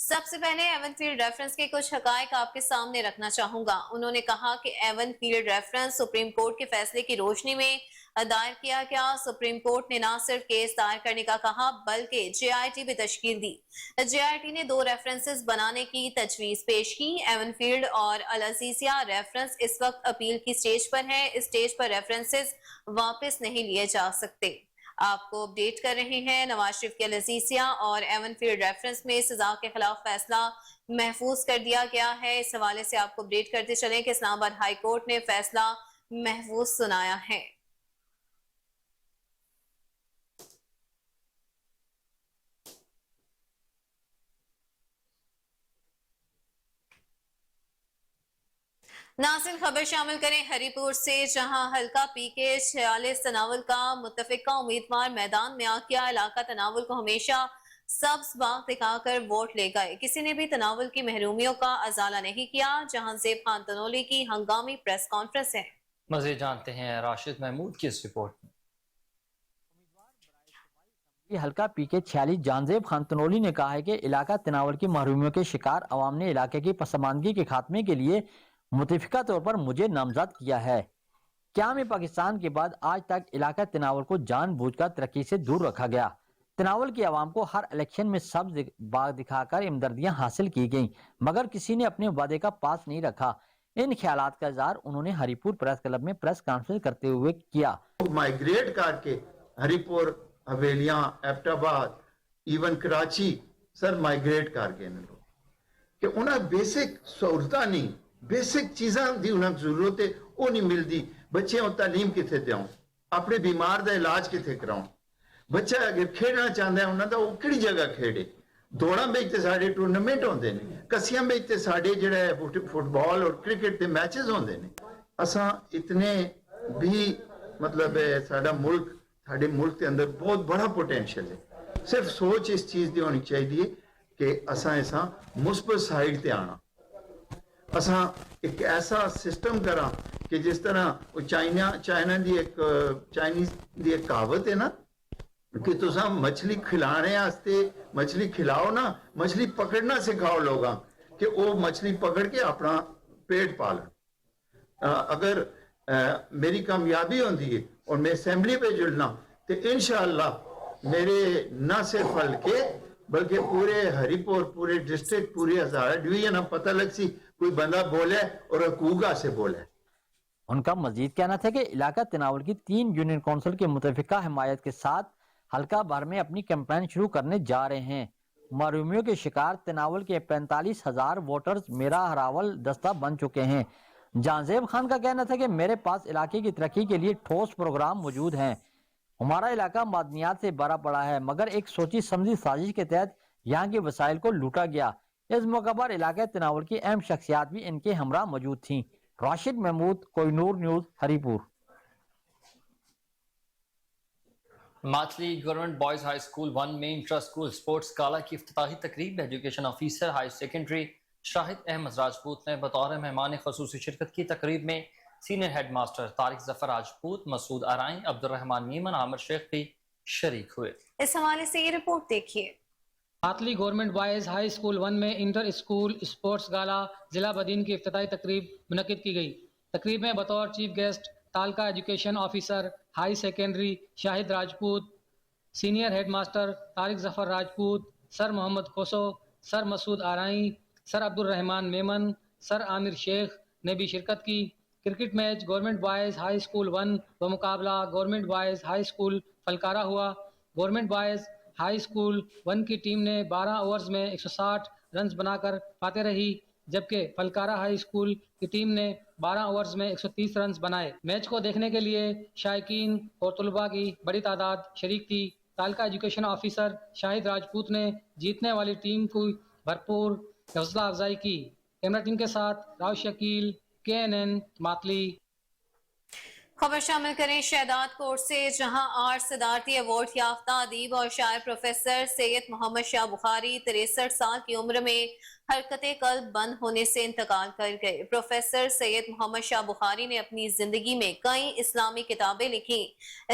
سب سے پہلے even field reference کے کچھ حقائق آپ کے سامنے رکھنا چاہوں گا۔ انہوں نے کہا کہ even field reference supreme court کے فیصلے کی روشنی میں دائر کیا گیا۔ سپریم کورٹ نے نہ صرف کیس دائر کرنے کا کہا بلکہ جے آئی ٹی بھی تشکیل دی۔ جے آئی ٹی نے 2 ریفرنسز بنانے کی تجویز پیش کی۔ ایون فیلڈ اور العزیزیہ ریفرنس اس وقت اپیل کی سٹیج پر ہے۔ اس سٹیج پر ریفرنسز واپس نہیں لیے جا سکتے۔ آپ کو اپڈیٹ کر رہے ہیں نواز شریف کے العزیزیہ اور ایون فیلڈ ریفرنس میں سزا کے خلاف فیصلہ محفوظ کر دیا گیا ہے۔ اس حوالے سے آپ کو اپڈیٹ کرتے چلیں کہ اسلام آباد ہائی کورٹ نے فیصلہ محفوظ سنایا ہے۔ ناظرین خبر شامل کریں ہری پور سے، جہاں حلقہ پی کے 46 تناول کا متفقہ امیدوار میدان میں آ گیا۔ علاقہ تناول کو ہمیشہ سبز باغ دکھا کر ووٹ لے گئے۔ کسی نے بھی تناول کی محرومیوں کا ازالہ نہیں کیا۔ جہاں زیب خان تنولی کی ہنگامی پریس کانفرنس ہے۔ مزید جانتے ہیں راشد محمود کی اس رپورٹ میں۔ حلقہ پی کے 46 جہانزیب خان تنولی نے کہا ہے کہ علاقہ تناول کی محرومیوں کے شکار عوام نے علاقے کی پسماندگی کے خاتمے کے لیے متفقہ طور پر مجھے نامزد کیا ہے۔ قیام پاکستان کے بعد آج تک علاقہ تناول کو جان بوجھ کر ترقی سے دور رکھا گیا۔ تناول کی عوام کو ہر الیکشن میں سبز باغ دکھا کر امدردیاں حاصل کی گئیں، مگر کسی نے اپنے وعدے کا پاس نہیں رکھا۔ ان خیالات کا اظہار انہوں نے ہری پور پریس کلب میں پریس کانفرنس کرتے ہوئے کیا۔ مائگریٹ کر کے ہری پور، حویلیاں، ایبٹ آباد، ایون کراچی سر مائگریٹ کر گئے لوگ کہ انہیں بیسک سہولتاں نہیں، بیسک چیزاں دی انہیں ضرورت ہے وہ نہیں ملتی۔ بچے تعلیم کتنے دیاؤں، اپنے بیمار دا علاج کتنے کراؤں، بچہ اگر کھیلنا چاہتا ہے انہوں دا وہ کہڑی جگہ کھیڑے۔ دوڑاں بیچ تے ساڑے ٹورنامنٹ ہوندے نے، کسیاں بیچ تے ساڑے جڑا ہے فٹ بال اور کرکٹ دے میچز ہوندے نے۔ اساں اتنے بھی مطلب ساڑا ملک، ساڑے ملک کے اندر بہت بڑا پوٹینشل ہے۔ صرف سوچ اس چیز دی ہونی چاہیے کہ اساں ایسا مثبت سائڈ تے آنا، اساں ایک ایسا سسٹم کرا کہ جس طرح چائنا دی ایک کہاوت ہے نا کہ تساں مچھلی کھلانے آستے مچھلی کھلاؤ نا، مچھلی پکڑنا سکھاؤ لوگاں کہ وہ مچھلی پکڑ کے اپنا پیٹ پالن۔ اگر میری کامیابی ہوندی ہے اور میں اسمبلی پہ جڑنا تو انشاءاللہ میرے نہ صرف حلقے بلکہ پورے ہری پور، پورے ڈسٹرکٹ، پورے ہزارہ ڈویژن پتہ لگ سی کوئی بندہ بولے اور حقوقہ سے بولے۔ ان کا مزید کہنا تھا کہ علاقہ تناول کی 3 یونین کونسل کے متفقہ حمایت کے ساتھ حلقہ بھر میں اپنی کیمپین شروع کرنے جا رہے ہیں۔ محرومیوں کے شکار تناول کے 45,000 ووٹرز میرا ہراول دستہ بن چکے ہیں۔ جہانزیب خان کا کہنا تھا کہ میرے پاس علاقے کی ترقی کے لیے ٹھوس پروگرام موجود ہیں۔ ہمارا علاقہ معدنیات سے بھرا پڑا ہے، مگر ایک سوچی سمجھی سازش کے تحت یہاں کے وسائل کو لوٹا گیا۔ اس موقع پر علاقہ تناول کی اہم شخصیات بھی ان کے ہمراہ موجود تھیں۔ راشد محمود، کوئی نور نیوز، ہری پور۔ ماتلی گورنمنٹ بوائز ہائی اسکول 1 میں انٹرا اسکول سپورٹس گالا کی افتتاحی تقریب میں ایجوکیشن آفیسر ہائی سیکنڈری شاہد احمد راجپوت نے بطور مہمان خصوصی شرکت کی۔ تقریب میں senior head master Tariq Zafar Rajput, مسعود آرائیں، عبد الرحمان میمن، عامر شیخ بھی شریک ہوئے۔ اس حوالے سے یہ رپورٹ دیکھیے۔ ماتلی گورنمنٹ بوائز ہائی اسکول 1 میں انٹر اسکول اسپورٹس گالا ضلع بدین کی افتتاحی تقریب منعقد کی گئی۔ تقریب میں بطور chief guest taluka education officer high secondary Shahid Rajput, senior head master Tariq Zafar Rajput, sir Muhammad Kosu, sir مسعود آرائیں، سر عبد الرحمان میمن، سر عامر شیخ نے بھی شرکت کی۔ Cricket match government boys high school 1 بمقابلہ government boys high school Phalkara ہوا۔ گورنمنٹ بوائز ہائی اسکول 1 کی ٹیم نے 12 اوورز میں 160 رنز بنا کر فاتح رہی، جبکہ فلکارہ ہائی اسکول کی ٹیم نے 12 اوورز میں 130 رنز بنائے۔ میچ کو دیکھنے کے لیے شائقین اور طلباء کی بڑی تعداد شریک تھی۔ تعلقہ ایجوکیشن آفیسر شاہد راجپوت نے جیتنے والی ٹیم کو بھرپور حوصلہ افزائی کی۔ کیمرہ ٹیم کے ساتھ راؤ شکیل، KNN ماتلی۔ خبر شامل کریں شہداد کورٹ سے، جہاں آرٹ صدارتی ایوارڈ یافتہ ادیب اور شاعر پروفیسر سید محمد شاہ بخاری 63 سال کی عمر میں حرکت قلب بند ہونے سے انتقال کر گئے۔ پروفیسر سید محمد شاہ بخاری نے اپنی زندگی میں کئی اسلامی کتابیں لکھی،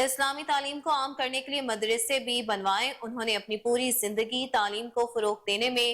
اسلامی تعلیم کو عام کرنے کے لیے مدرسے بھی بنوائے۔ انہوں نے اپنی پوری زندگی تعلیم کو فروغ دینے میں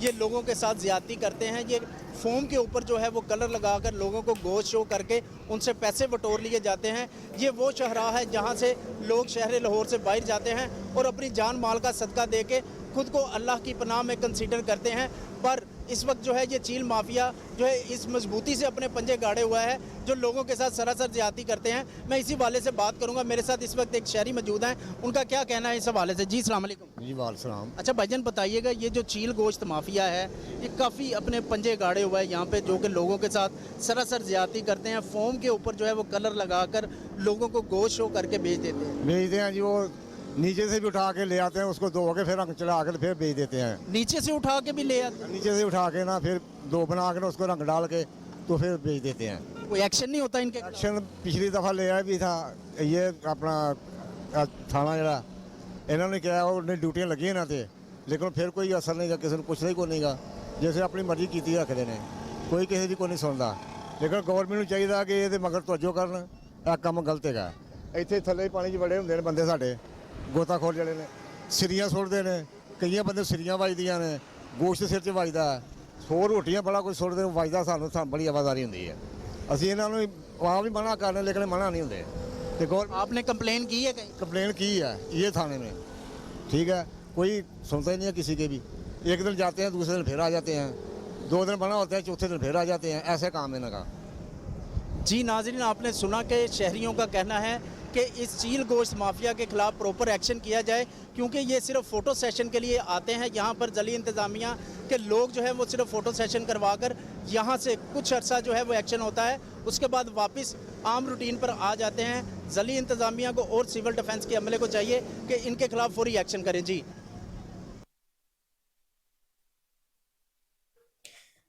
یہ لوگوں کے ساتھ زیادتی کرتے ہیں. یہ فوم کے اوپر جو ہے وہ کلر لگا کر لوگوں کو گوشت شو کر کے ان سے پیسے بٹور لیے جاتے ہیں. یہ وہ شاہراہ ہے جہاں سے لوگ شہر لاہور سے باہر جاتے ہیں اور اپنی جان مال کا صدقہ دے کے خود کو اللہ کی پناہ میں کنسیڈر کرتے ہیں. پر اس وقت جو ہے یہ چیل مافیا جو ہے اس مضبوطی سے اپنے پنجے گاڑے ہوا ہے جو لوگوں کے ساتھ سراسر زیادتی کرتے ہیں. میں اسی حوالے سے بات کروں گا. میرے ساتھ اس وقت ایک شہری موجود ہیں, ان کا کیا کہنا ہے اس حوالے سے. جی السلام علیکم. جی وعلیکم السلام. اچھا بھائی جان بتائیے گا, یہ جو چیل گوشت مافیا ہے یہ کافی اپنے پنجے گاڑے ہوا ہے یہاں پہ, جو کہ لوگوں کے ساتھ سراسر زیادتی کرتے ہیں. فوم کے اوپر جو ہے وہ کلر لگا کر لوگوں کو گوشت شو کر کے بیچ دیتے ہیں. بیچتے ہیں جی, وہ نیچے سے بھی اٹھا کے لے آتے ہیں, اس کو دھو کے پھر رنگ چلا کے پھر بیچ دیتے ہیں. نیچے سے اٹھا کے بھی لے آتے ہیں, نیچے سے اٹھا کے نا پھر دو بنا کے نا اس کو رنگ ڈال کے تو پھر بیچ دیتے ہیں. کوئی ایکشن نہیں ہوتا ان کے؟ ایکشن پچھلی دفعہ لے آیا بھی تھا یہ اپنا تھانہ جڑا, انہوں نے کیا انہیں ڈیوٹیاں لگی نہ تھے, لیکن پھر کوئی اثر نہیں گا, کسی نے پوچھنا ہی کوئی نہیں گا. جیسے اپنی مرضی کی رکھتے ہیں, کوئی کسی کی کوئی نہیں سنتا. لیکن گورنمنٹ ਨੂੰ ਚਾਹੀਦਾ ਕਿ ਇਹਦੇ ਮਗਰ ਤਵੱਜੋ ਕਰਨ, ਇਹ ਕੰਮ ਗਲਤ ਹੈਗਾ. ਇੱਥੇ ਥੱਲੇ ਪਾਣੀ 'ਚ ਬੜੇ ਹੁੰਦੇ ਨੇ ਬੰਦੇ ਸਾਡੇ ਗੋਤਾਖੋਰ ਜਿਹੜੇ ਨੇ, ਸਿਰੀਆਂ ਸੁੱਟਦੇ ਨੇ, ਕਈਆਂ ਬੰਦੇ ਸਿਰੀਆਂ ਵੱਜਦੀਆਂ ਨੇ, ਗੋਸ਼ਤ ਸਿਰ 'ਚ ਵੱਜਦਾ, 100 ਰੋਟੀਆਂ ਬੜਾ ਕੁਝ ਸੁੱਟਦੇ ਵੱਜਦਾ, ਸਾਨੂੰ ਬੜੀ ਆਵਾਜ਼ਾਰੀ ਹੁੰਦੀ ਹੈ. ਅਸੀਂ ਇਹਨਾਂ ਨੂੰ ਆਪ ਵੀ ਮਨਾ ਕਰਨੇ ਲੇਕਿਨ ਮਨਾ ਨਹੀਂ ਹੁੰਦੇ. ਤੇ آپ نے کمپلین کی ہے کہیں؟ کمپلین کی ہے یہ تھانے میں, ٹھیک ہے, کوئی سنتا ہی نہیں ہے کسی کے بھی. ایک دن جاتے ہیں, دوسرے دن پھر آ جاتے ہیں, 2 دن بنا ہوتے ہیں, چوتھے دن پھر آ جاتے ہیں. ایسے کام ہے ان کا. جی ناظرین, آپ نے سنا کہ شہریوں کا کہنا ہے کہ اس چیل گوشت مافیا کے خلاف پروپر ایکشن کیا جائے, کیونکہ یہ صرف فوٹو سیشن کے لیے آتے ہیں یہاں پر ضلعی انتظامیہ کے لوگ جو ہے وہ صرف فوٹو سیشن کروا کر یہاں سے کچھ عرصہ جو ہے وہ ایکشن ہوتا ہے, اس کے بعد واپس عام روٹین پر آ جاتے ہیں. ضلعی انتظامیہ کو اور سول ڈیفنس کے عملے کو چاہیے کہ ان کے خلاف فوری ایکشن کریں. جی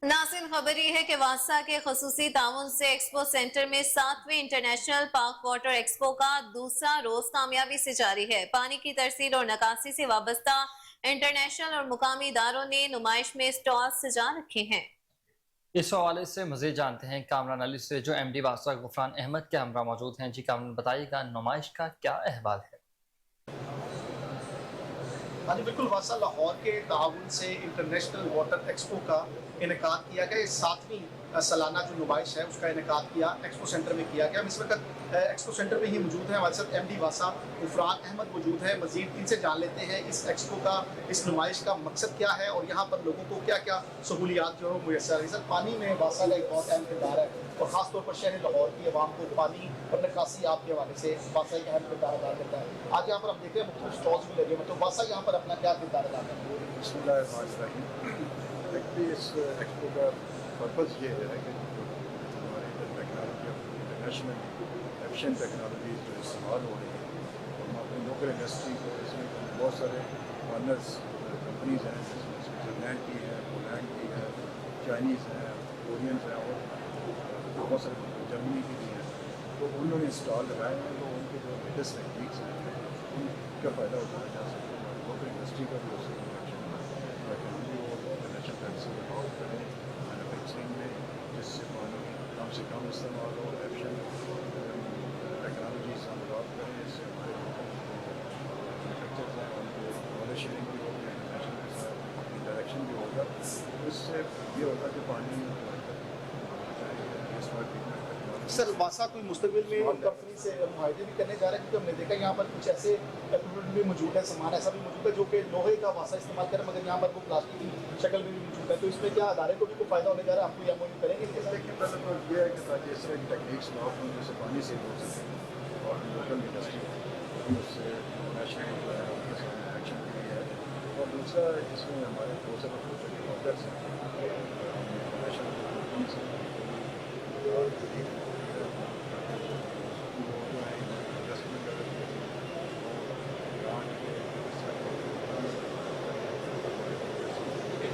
ناظرین, خبر یہ ہے کہ واسا کے خصوصی تعاون سے ایکسپو سینٹر میں 7ویں انٹرنیشنل پاک واٹر ایکسپو کا دوسرا روز کامیابی سے جاری ہے. پانی کی ترسیل اور نکاسی سے وابستہ انٹرنیشنل اور مقامی اداروں نے نمائش میں اسٹال سجا رکھے ہیں. اس حوالے سے مزید جانتے ہیں کامران علی سے, جو ایم ڈی واسا غفران احمد کے ہمراہ موجود ہیں. جی کامران, بتائیے گا نمائش کا کیا احوال ہے؟ ہاں جی بالکل, واسا لاہور کے تعاون سے انٹرنیشنل واٹر ایکسپو کا انعقاد کیا گیا. 7ویں سالانہ جو نمائش ہے اس کا انعقاد کیا ایکسپو سینٹر میں کیا گیا. ہم اس وقت ایکسپو سینٹر میں ہی موجود ہیں. ہمارے ساتھ ایم ڈی واسا غفران احمد موجود ہے. مزید ان سے جان لیتے ہیں اس ایکسپو کا, اس نمائش کا مقصد کیا ہے اور یہاں پر لوگوں کو کیا کیا سہولیات جو ہے میسر ہے. سر, پانی میں واسا کا ایک بہت اہم کردار ہے اور خاص طور پر شہر لاہور کی عوام کو پانی اور نکاسی آپ کے حوالے سے واسا ایک اہم کردار ادا کرتا ہے. آج یہاں پر ہم دیکھ رہے ہیں مختلف اسٹالس بھی لگے ہوئے, تو واسا یہاں پر اپنا کیا کردار ادا کرتا ہے؟ بسم اللہ الرحمن الرحیم. ایکچولی اس ایکسپو کا پرپز یہ ہے کہ ہماری ٹیکنالوجی انٹرنیشنل ایفیشینٹ ٹیکنالوجیز جو استعمال ہو رہی ہیں, اور ہم اپنی لوکل انڈسٹری کو اس میں بہت سارے پارٹنرز کمپنیز ہیں, جس میں سوئٹزرلینڈ کی ہے, پولینڈ کی ہے, چائنیز ہیں, کورینز ہیں اور بہت سارے جرمنی کی بھی ہیں. تو انہوں نے اسٹال لگائے ہیں, تو ان کے جو لیٹسٹ ٹیکنیکس ہیں ان کا فائدہ اٹھایا جا سکے. ہماری لوکل انڈسٹری کا بھی اس سے مینوفیکچرنگ میں, جس سے پانی کم سے کم استعمال ہو, ایفیشینٹ ٹیکنالوجیز ہم اڈاپٹ کریں. اس سے ہمارے مینوفیکچرز ہیں ان کو نالج شیئرنگ بھی ہوگی, انٹرنیشنل کے ساتھ انٹریکشن بھی ہوگا. اس سے یہ ہوگا کہ پانی سر, واسا کوئی مستقبل میں کمپنی سے معاہدے بھی کرنے جا رہے ہیں, کیونکہ ہم نے دیکھا یہاں پر کچھ ایسے ایکوپمنٹ بھی موجود ہے, سامان ایسا بھی موجود ہے جو کہ لوہے کا واسا استعمال کریں, مگر یہاں پر وہ پلاسٹک کی شکل میں بھی موجود ہے. تو اس میں کیا ادارے کو بھی کوئی فائدہ ہونے جا رہا ہے؟ آپ کو ایم او یو کریں گے؟ لیکن پہلے تو یہ ہے کہ تاکہ اس طرح کی ٹیکنیکس ڈیولپ ہوں جیسے پانی سے ہو سکے اور لوکل انڈسٹری اس سے نیشنل جو ہے ان کے ساتھ ایکشن بھی ہے. اور دوسرا اس میں ہمارے بہت سارے فیوچر ڈاکٹرس ہیں, نیشنل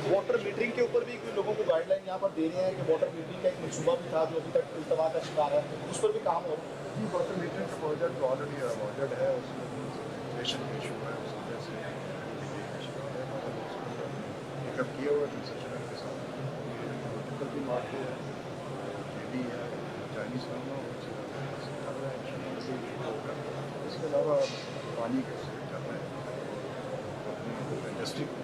واٹر میٹرنگ کے اوپر بھی کوئی لوگوں کو گائیڈ لائن یہاں پر دے رہے ہیں کہ واٹر میٹرنگ کا ایک منصوبہ بھی تھا جو ابھی تک التوا کا شکار ہے, اس پر بھی کام ہو رہا ہے. جی, واٹر میٹرنگ کا پروجیکٹ آلریڈی اوارڈڈ ہے, اس میں کنسنٹریشن کا ایشو ہے, اس وجہ سے کا شکار ہے. ایک اب کیا ہوا کنسٹرکشن کے ساتھ لوکل بھی مارکیٹ ہے, جے ڈی ہے, چائنیز فارم ہے, کر رہے ہیں. اس کے علاوہ پانی کا کر رہے ہیں, اپنی انڈسٹری کو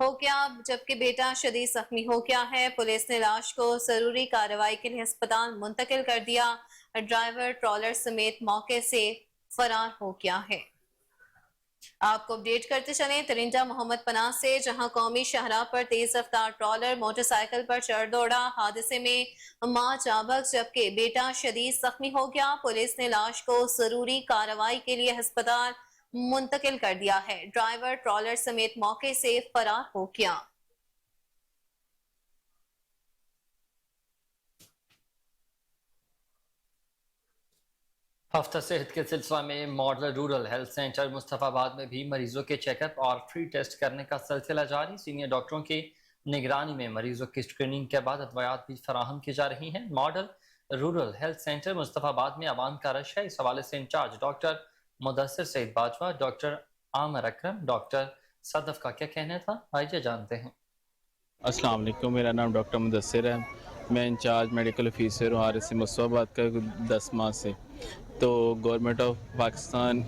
ہو گیا جبکہ بیٹا شدید زخمی ہو گیا ہے. پولیس نے لاش کو ضروری کارروائی کے لیے ہسپتال منتقل کر دیا. ڈرائیور ٹرالر سمیت موقع سے فرار ہو گیا ہے. آپ کو اپڈیٹ کرتے چلیں ترنجا محمد پناہ سے، جہاں قومی شاہراہ پر تیز رفتار ٹرالر موٹر سائیکل پر چڑھ دوڑا. حادثے میں ماں جاں بحق جبکہ بیٹا شدید زخمی ہو گیا. پولیس نے لاش کو ضروری کارروائی کے لیے ہسپتال منتقل کر دیا ہے. ڈرائیور ٹرالر سمیت موقع سے فرار ہو گیا. ہفتہ صحت کے سلسلہ میں ماڈل رورل ہیلتھ سینٹر مصطفیٰ آباد میں بھی مریضوں کے چیک اپ اور فری ٹیسٹ کرنے کا سلسلہ جاری. سینئر ڈاکٹروں کی نگرانی میں مریضوں کی اسکریننگ کے بعد ادویات بھی فراہم کی جا رہی ہیں. ماڈل رورل ہیلتھ سینٹر مصطفیٰ آباد میں عوام کا رش ہے. اس حوالے سے انچارج ڈاکٹر مدثر سعید باجوہ، ڈاکٹر عامر اکرم، ڈاکٹر صدف کا کیا کہنا تھا، آئیے جانتے ہیں. السلام علیکم، میرا نام ڈاکٹر مدثر ہے. میں انچارج میڈیکل آفیسر ہوں RSC مصطفیٰ آباد کا 10 ماہ سے. تو government of Pakistan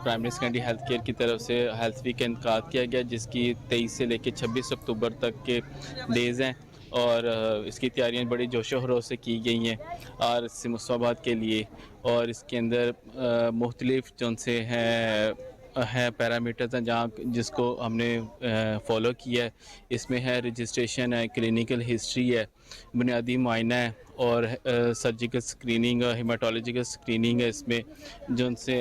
primary secondary health care کی طرف سے ہیلتھ ویک کا انعقاد کیا گیا، جس کی 23 سے لے کے 26 اکتوبر تک کے ڈیز ہیں، اور اس کی تیاریاں بڑی جوش و خروش سے کی گئی ہیں RSC مصطفیٰ آباد کے لیے. اور اس کے اندر مختلف جن سے ہیں پیرامیٹرز ہیں جس کو ہم نے فالو کیا ہے. اس میں ہے رجسٹریشن ہے، کلینیکل ہسٹری ہے، بنیادی معائنہ ہے، اور سرجیکل سکریننگ اور ہیماٹولوجیکل سکریننگ ہے اس میں، جن سے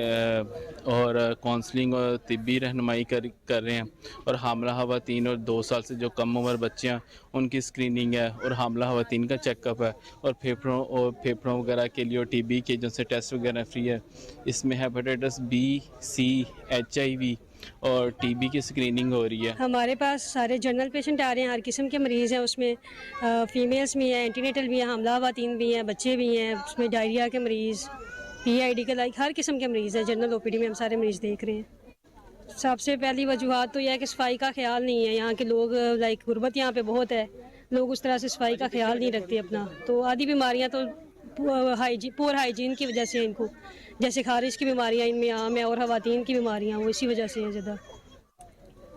اور کونسلنگ اور طبی رہنمائی کر رہے ہیں. اور حاملہ خواتین اور 2 سال سے جو کم عمر بچے ہیں ان کی سکریننگ ہے، اور حاملہ خواتین کا چیک اپ ہے، اور پھیپھڑوں وغیرہ کے لیے اور TB کے جن سے ٹیسٹ وغیرہ فری ہے. اس میں ہیپاٹائٹس B, C, HIV اور TB کی سکریننگ ہو رہی ہے. ہمارے پاس سارے جنرل پیشنٹ آ رہے ہیں، ہر قسم کے مریض ہیں. اس میں فیمیلز بھی ہیں، اینٹی نیٹل بھی ہیں، حاملہ خواتین بھی ہیں، بچے بھی ہیں. اس میں ڈائریا کے مریض، PID کے ہر قسم کے مریض ہیں. جنرل OPD میں ہم سارے مریض دیکھ رہے ہیں. سب سے پہلی وجوہات تو یہ ہے کہ صفائی کا خیال نہیں ہے. یہاں کے لوگ غربت یہاں پہ بہت ہے، لوگ اس طرح سے صفائی کا خیال نہیں رکھتے اپنا. تو آدھی بیماریاں تو پور ہائیجین کی وجہ سے ان کو، جیسے خارش کی بیماریاں ان میں عام ہیں، اور خواتین کی بیماریاں وہ اسی وجہ سے ہیں زیادہ.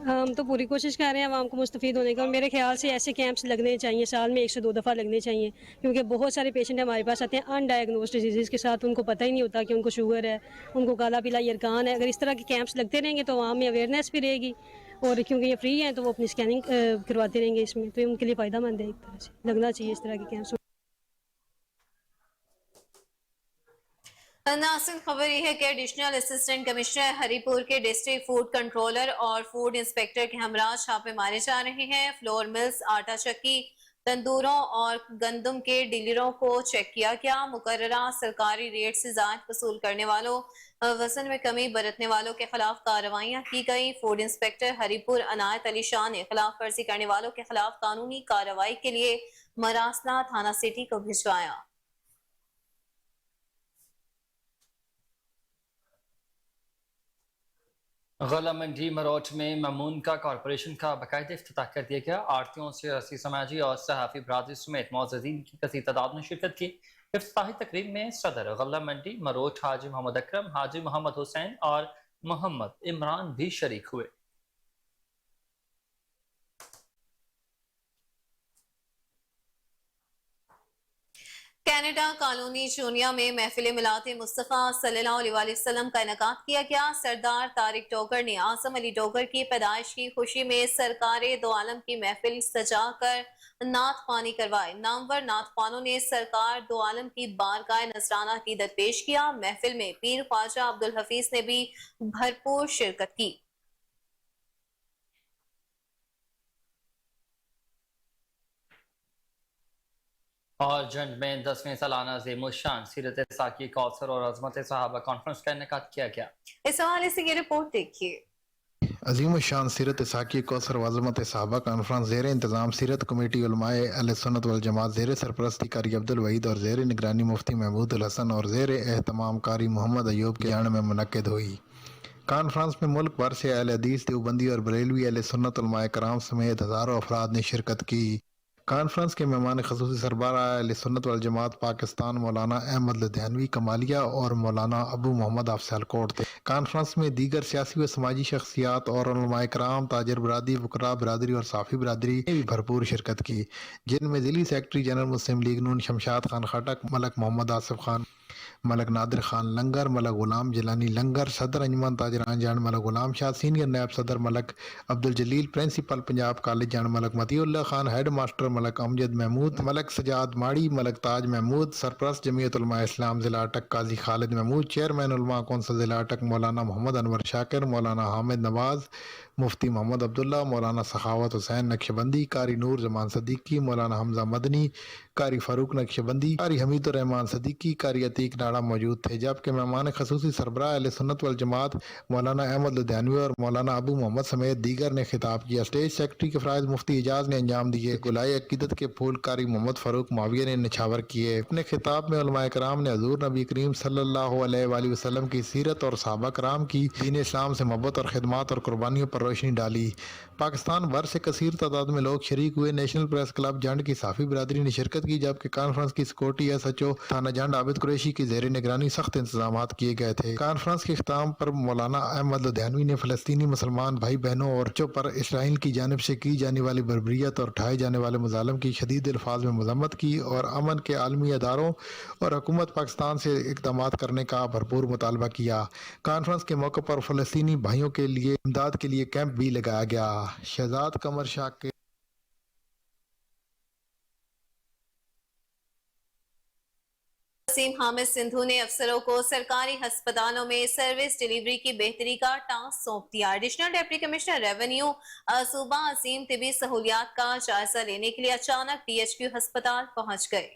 ہم تو پوری کوشش کر رہے ہیں عوام کو مستفید ہونے کا، اور میرے خیال سے ایسے کیمپس لگنے چاہیے، سال میں 102 دفعہ لگنے چاہیے، کیونکہ بہت سارے پیشنٹ ہمارے پاس آتے ہیں ان ڈائگنوزڈ ڈیزیز کے ساتھ. ان کو پتہ ہی نہیں ہوتا کہ ان کو شوگر ہے، ان کو کالا پیلا یرکان ہے. اگر اس طرح کے کیمپس لگتے رہیں گے تو عوام میں اویئرنیس بھی رہے گی، اور کیونکہ یہ فری ہیں تو وہ اپنی اسکیننگ کرواتے رہیں گے اس میں، تو ان کے لیے فائدہ مند ہے. ایک طرح سے لگنا چاہیے اس طرح کے کیمپس. ناصر، خبر یہ ہے کہ ایڈیشنل اسسٹنٹ کمشنر ہری پور کے ڈسٹرکٹ فوڈ کنٹرولر اور فوڈ انسپیکٹر کے ہمراہ چھاپے مارے جا رہے ہیں. فلور ملز، آٹا چکی، تندوروں اور گندم کے ڈیلروں کو چیک کیا گیا. مقررہ سرکاری ریٹ سے زائد وصول کرنے والوں، وزن میں کمی برتنے والوں کے خلاف کارروائیاں کی گئی. فوڈ انسپیکٹر ہری پور عنایت علی شاہ نے خلاف ورزی کرنے والوں کے خلاف قانونی کارروائی کے لیے مراسلا تھانہ سٹی کو بھجوایا. غلہ منڈی مروٹ میں ممون کا کارپوریشن کا باقاعدہ افتتاح کر دیا گیا. آڑتیوں سے رسی سماجی اور صحافی برادری سمیت معززین کی کثیر تعداد نے شرکت کی. افتتاحی تقریب میں صدر غلہ منڈی مروٹ حاجی محمد اکرم، حاجی محمد حسین اور محمد عمران بھی شریک ہوئے. کینیڈا کالونی جونیا میں محفل میلاد مصطفیٰ صلی اللہ علیہ وآلہ وسلم کا انعقاد کیا گیا. سردار طارق ڈوگر نے اعظم علی ڈوگر کی پیدائش کی خوشی میں سرکار دو عالم کی محفل سجا کر نعت خوانی کروائی. نامور نعت خوانوں نے سرکار دو عالم کی بارگاہ نذرانہ عقیدت پیش کیا. محفل میں پیر خواجہ عبدالحفیظ نے بھی بھرپور شرکت کی. اور جنڈ میں 10ویں سالانہ عظیم الشان سیرت ساکی کوثر اور عظمت صحابہ کانفرنس کا انعقاد کیا گیا. اس حوالے سے یہ رپورٹ دیکھیے. عظیم الشان سیرت ساکی کوثر و عظمت صحابہ کانفرنس زیر انتظام سیرت کمیٹی علماء اہل سنت والجماعت زیر سرپرستی قاری عبدالوحید اور زیر نگرانی مفتی محمود الحسن اور زیر اہتمام قاری محمد ایوب کے جان میں منعقد ہوئی. کانفرنس میں ملک بھر سے اہل حدیث دیوبندی اور بریلوی اہل سنت علماء کرام سمیت ہزاروں افراد نے شرکت کی. کانفرنس کے مہمان خصوصی سربراہ اہل سنت والجماعت پاکستان مولانا احمد لدھیانوی کمالیہ اور مولانا ابو محمد حافظ سیالکوٹ تھے۔ کانفرنس میں دیگر سیاسی و سماجی شخصیات اور علماء کرام، تاجر برادری، فقراء برادری اور صحافی برادری نے بھی بھرپور شرکت کی، جن میں ضلعی سیکرٹری جنرل مسلم لیگ نون شمشاد خان خٹک، ملک محمد آصف خان، ملک نادر خان لنگر، ملک غلام جیلانی لنگر، صدر انجمن تاجران جان ملک غلام شاہ، سینئر نائب صدر ملک عبدالجلیل، پرنسپل پنجاب کالج جان ملک مطیع اللہ خان، ہیڈ ماسٹر ملک امجد محمود، ملک سجاد ماڑی، ملک تاج محمود، سرپرست جمعیت علماء اسلام ضلع اٹک قاضی خالد محمود، چیئرمین علماء کونسل ضلع اٹک مولانا محمد انور شاکر، مولانا حامد نواز، مفتی محمد عبداللہ، مولانا سخاوت حسین نقشبندی، قاری نور زمان صدیقی، مولانا حمزہ مدنی، قاری فاروق نقشبندی، قاری حمید الرحمان صدیقی، قاری عتیق ناڑا موجود تھے، جبکہ مہمان خصوصی سربراہ اہل سنت والجماعت مولانا احمد لدھیانوی اور مولانا ابو محمد سمیت دیگر نے خطاب کیا۔ اسٹیج سیکرٹری کے فرائض مفتی اعجاز نے انجام دیے۔ گلائے عقیدت کے پھول قاری محمد فاروق معاویہ نے نچھاور کیے۔ اپنے خطاب میں علماء کرام نے حضور نبی کریم صلی اللہ علیہ وآلہ وسلم کی سیرت اور صحابہ کرام کی دین اسلام سے محبت اور خدمات اور قربانیوں پر روشنی ڈالی۔ پاکستان بھر سے کثیر تعداد میں لوگ شریک ہوئے۔ نیشنل پریس کلب جنڈ کی صحافی برادری نے شرکت کی، جبکہ کانفرنس کی سیکورٹی ایس ایچ او تھانہ جنڈ عابد قریشی کی زیر نگرانی سخت انتظامات کیے گئے تھے۔ کانفرنس کے اختتام پر مولانا احمد لدھیانوی نے فلسطینی مسلمان بھائی بہنوں اور بچوں پر اسرائیل کی جانب سے کی جانے والی بربریت اور اٹھائے جانے والے مظالم کی شدید الفاظ میں مذمت کی اور امن کے عالمی اداروں اور حکومت پاکستان سے اقدامات کرنے کا بھرپور مطالبہ کیا۔ کانفرنس کے موقع پر فلسطینی بھائیوں کے لیے امداد کے لیے کیمپ بھی لگایا گیا۔ شہزاد قمر شاہ کے وسیم حامد سندھو نے افسروں کو سرکاری ہسپتالوں میں سروس ڈیلیوری کی بہتری کا ٹاسک سونپ دیا۔ ایڈیشنل ڈپٹی کمشنر ریونیو صوبہ عظیم طبی سہولیات کا جائزہ لینے کے لیے اچانک ڈی ایچ کیو ہسپتال پہنچ گئے۔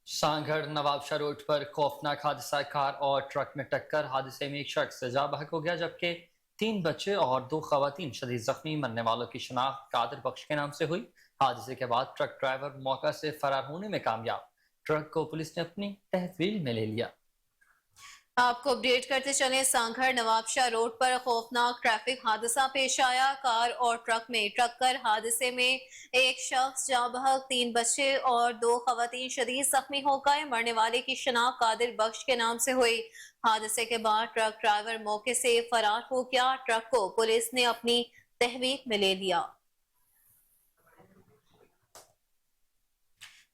سانگھڑ نواب شاہ روڈ پر خوفناک حادثہ، کار اور ٹرک میں ٹکر، حادثے میں ایک شخص جاں بحق ہو گیا جبکہ 3 بچے اور 2 خواتین شدید زخمی۔ مرنے والوں کی شناخت قادر بخش کے نام سے ہوئی۔ حادثے کے بعد ٹرک ڈرائیور موقع سے فرار ہونے میں کامیاب، ٹرک کو پولیس نے اپنی تحویل میں لے لیا۔ آپ کو اپڈیٹ کرتے چلیں، سانگھڑ نواب شاہ روڈ پر خوفناک ٹریفک حادثہ پیش آیا۔ کار اور ٹرک میں ٹکر، حادثے میں ایک شخص جاں بحق، 3 بچے اور 2 خواتین شدید زخمی ہو گئے۔ مرنے والے کی شناخت قادر بخش کے نام سے ہوئی۔ حادثے کے بعد ٹرک ڈرائیور موقع سے فرار ہو گیا، ٹرک کو پولیس نے اپنی تحویل میں لے لیا۔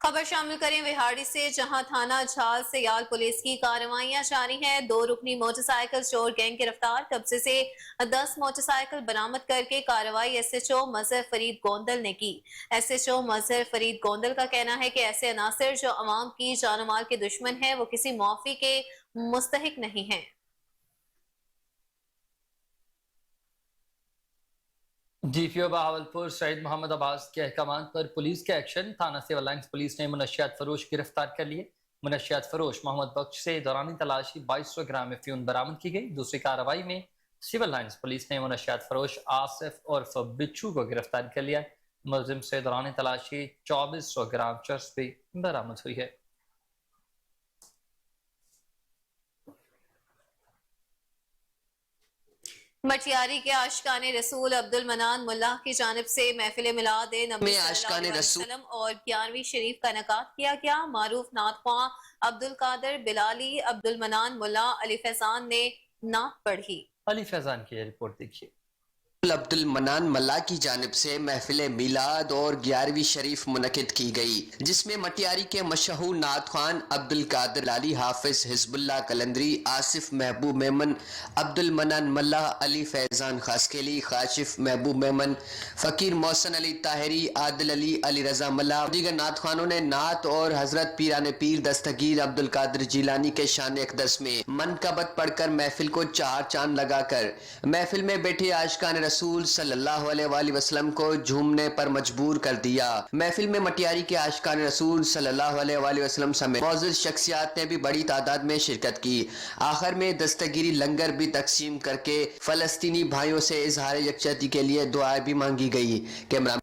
خبر شامل کریں وہاڑی سے، جہاں تھانہ جھال سیال پولیس کی کارروائیاں جاری ہیں۔ 2 رکنی موٹر سائیکل چور گینگ گرفتار، قبضے سے 10 موٹر سائیکل برآمد کر کے کارروائی ایس ایچ او مظہر فرید گوندل نے کی۔ ایس ایچ او مظہر فرید گوندل کا کہنا ہے کہ ایسے عناصر جو عوام کی جان و مال کے دشمن ہیں وہ کسی معافی کے مستحق نہیں ہیں۔ ڈی پی او بہاولپور سعید محمد عباس کے احکامات پر پولیس کے ایکشن، تھانہ سول لائنز پولیس نے منشیات فروش گرفتار کر لیے۔ منشیات فروش محمد بخش سے دورانی تلاشی 2200 گرام افیون برآمد کی گئی۔ دوسری کارروائی میں سول لائنز پولیس نے منشیات فروش آصف عرف بچو کو گرفتار کر لیا۔ ملزم سے دورانی تلاشی 2400 گرام چرس بھی برآمد ہوئی ہے۔ مٹیاری کے عاشقان رسول عبد المنان ملا کی جانب سے محفل میلاد نبی صلی اللہ علیہ وسلم اور 11ویں شریف کا انعقاد کیا گیا۔ معروف نعت خواں عبد القادر بلالی عبد المنان ملا علی فیضان نے نعت پڑھی۔ علی فیضان کی رپورٹ دیکھیے۔ عبد المنان ملا کی جانب سے محفل میلاد اور 11ویں شریف منعقد کی گئی، جس میں مٹیاری کے مشہور نعت خوان عبد القادر بلالی، حافظ حزب اللہ قلندری، آصف محبوب میمن، عبد المنان ملا، علی فیضان خاسکیلی، کاشف محبوب میمن، فقیر محسن علی طاہری، عادل علی، علی رضا ملا، دیگر نعت خوانوں نے نعت اور حضرت پیران پیر دستگیر عبد القادر جیلانی کے شان اقدس میں منقبت پڑھ کر محفل کو 4 چاند لگا کر محفل میں بیٹھے عاشقان رسول صلی اللہ علیہ وآلہ وسلم کو جھومنے پر مجبور کر دیا۔ محفل میں مٹیاری کے عاشقان رسول صلی اللہ علیہ وآلہ وسلم سمیت معزز شخصیات نے بھی بڑی تعداد میں شرکت کی۔ آخر میں دستگیری لنگر بھی تقسیم کر کے فلسطینی بھائیوں سے اظہار یکجہتی کے لیے دعائیں بھی مانگی گئی۔ کیمرہ